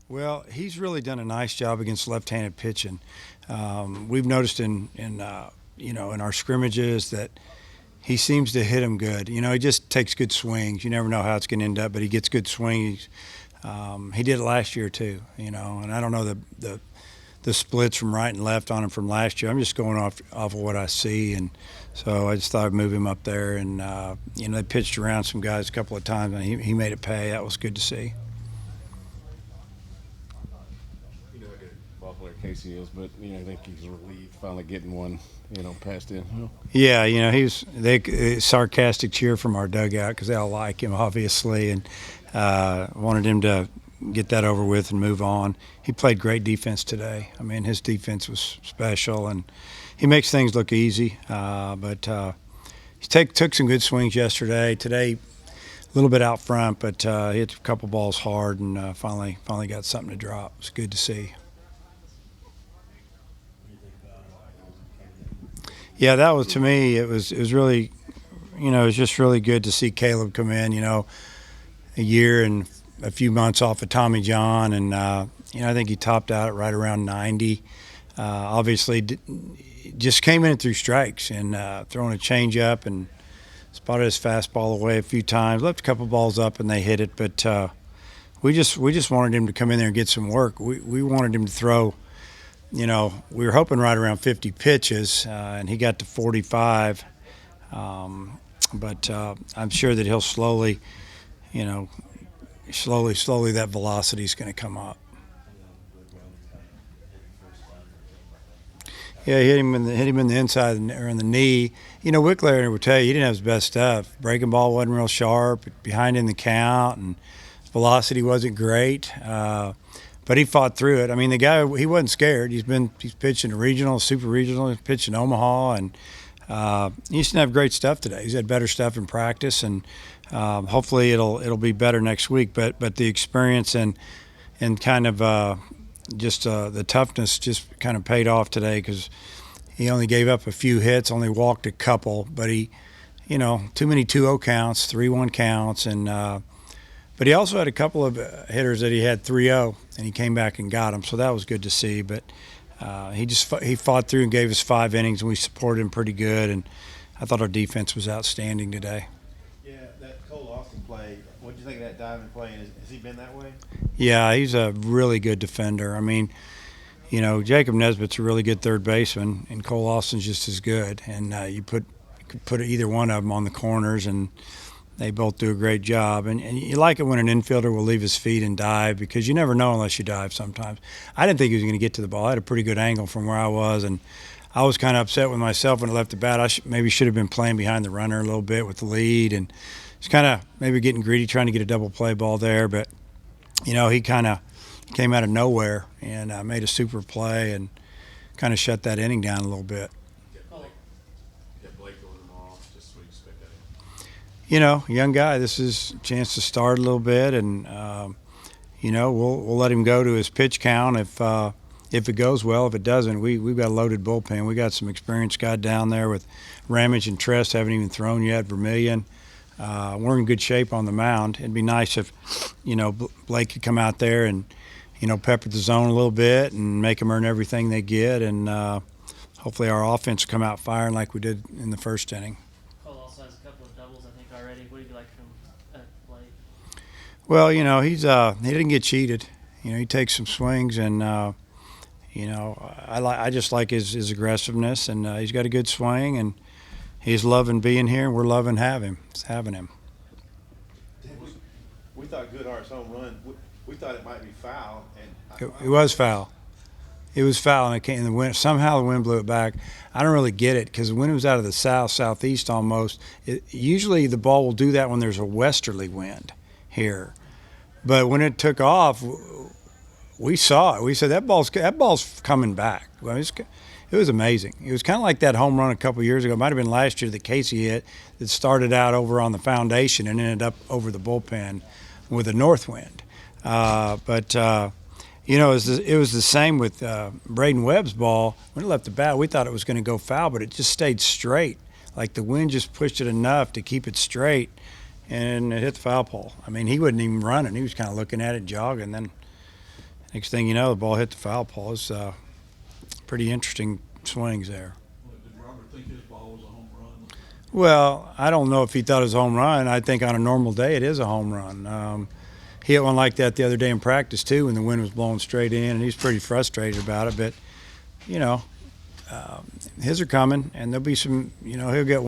Well, he's really done a nice job against left-handed pitching. We've noticed in our scrimmages that he seems to hit him good. He just takes good swings. You never know how it's going to end up, but he gets good swings. He did it last year too. And I don't know the splits from right and left on him from last year. I'm just going off of what I see, and so I just thought I'd move him up there. And they pitched around some guys a couple of times, and he made it pay. That was good to see. How good ball player Casey is, but I think he's relieved finally getting one, passed in. Yeah, they sarcastic cheer from our dugout because they all like him, obviously, and wanted him to get that over with and move on. He played great defense today. I mean, his defense was special, and he makes things look easy. But he took some good swings yesterday. Today, a little bit out front, but he hit a couple balls hard and finally got something to drop. It's good to see. Yeah, that was, to me, it was really, it was just really good to see Caleb come in. A year and a few months off of Tommy John, and I think he topped out at right around 90. Obviously, just came in through strikes and throwing a changeup and spotted his fastball away a few times. Left a couple balls up and they hit it, but we just wanted him to come in there and get some work. We wanted him to throw. We were hoping right around 50 pitches, and he got to 45. But I'm sure that he'll slowly that velocity is going to come up. Yeah, he hit him in the inside or in the knee. Wickler would tell you he didn't have his best stuff. Breaking ball wasn't real sharp, behind in the count, and velocity wasn't great. But he fought through it. I mean, the guy, he wasn't scared. He's pitched in a regional, super regional. He's pitched in Omaha, and he used to have great stuff today. He's had better stuff in practice, and hopefully it'll be better next week. But the experience and kind of just the toughness just kind of paid off today because he only gave up a few hits, only walked a couple. But he, too many 2-0 counts, 3-1 counts, and but he also had a couple of hitters that he had 3-0, and he came back and got them. So that was good to see. But he fought through and gave us 5 innings, and we supported him pretty good. And I thought our defense was outstanding today. Yeah, that Cole Austin play, what did you think of that diving play? And has he been that way? Yeah, he's a really good defender. I mean, Jacob Nesbitt's a really good third baseman, and Cole Austin's just as good. And you could put either one of them on the corners, and they both do a great job. And you like it when an infielder will leave his feet and dive because you never know unless you dive sometimes. I didn't think he was going to get to the ball. I had a pretty good angle from where I was, and I was kind of upset with myself when I left the bat. I maybe should have been playing behind the runner a little bit with the lead, and it's kind of maybe getting greedy trying to get a double play ball there. But, he kind of came out of nowhere and made a super play and kind of shut that inning down a little bit. Young guy. This is a chance to start a little bit, and we'll let him go to his pitch count if it goes well. If it doesn't, we've got a loaded bullpen. We got some experienced guy down there with Ramage and Trest haven't even thrown yet. Vermillion. We're in good shape on the mound. It'd be nice if Blake could come out there and pepper the zone a little bit and make them earn everything they get, and hopefully our offense will come out firing like we did in the first inning. Well, he didn't get cheated. He takes some swings, and I just like his aggressiveness, and he's got a good swing, and he's loving being here, and we're loving having him. We thought Goodhart's home run. We thought it might be foul, and It was foul. It was foul, and it came in the wind. Somehow the wind blew it back. I don't really get it because the wind was out of the southeast almost. Usually the ball will do that when there's a westerly wind here. But when it took off, we saw it. We said that ball's coming back. Well, it was amazing. It was kind of like that home run a couple years ago. It might have been last year that Casey hit that started out over on the foundation and ended up over the bullpen with a north wind. It was the same with Braden Webb's ball. When it left the bat, we thought it was going to go foul, but it just stayed straight. Like the wind just pushed it enough to keep it straight, and it hit the foul pole. I mean, he wasn't even running. He was kind of looking at it, jogging. Then Next thing you know, the ball hit the foul pole. It's pretty interesting swings there. Did Robert think his ball was a home run? Well, I don't know if he thought it was a home run. I think on a normal day it is a home run. He hit one like that the other day in practice too when the wind was blowing straight in, and he's pretty frustrated about it. But, his are coming, and there'll be some, he'll get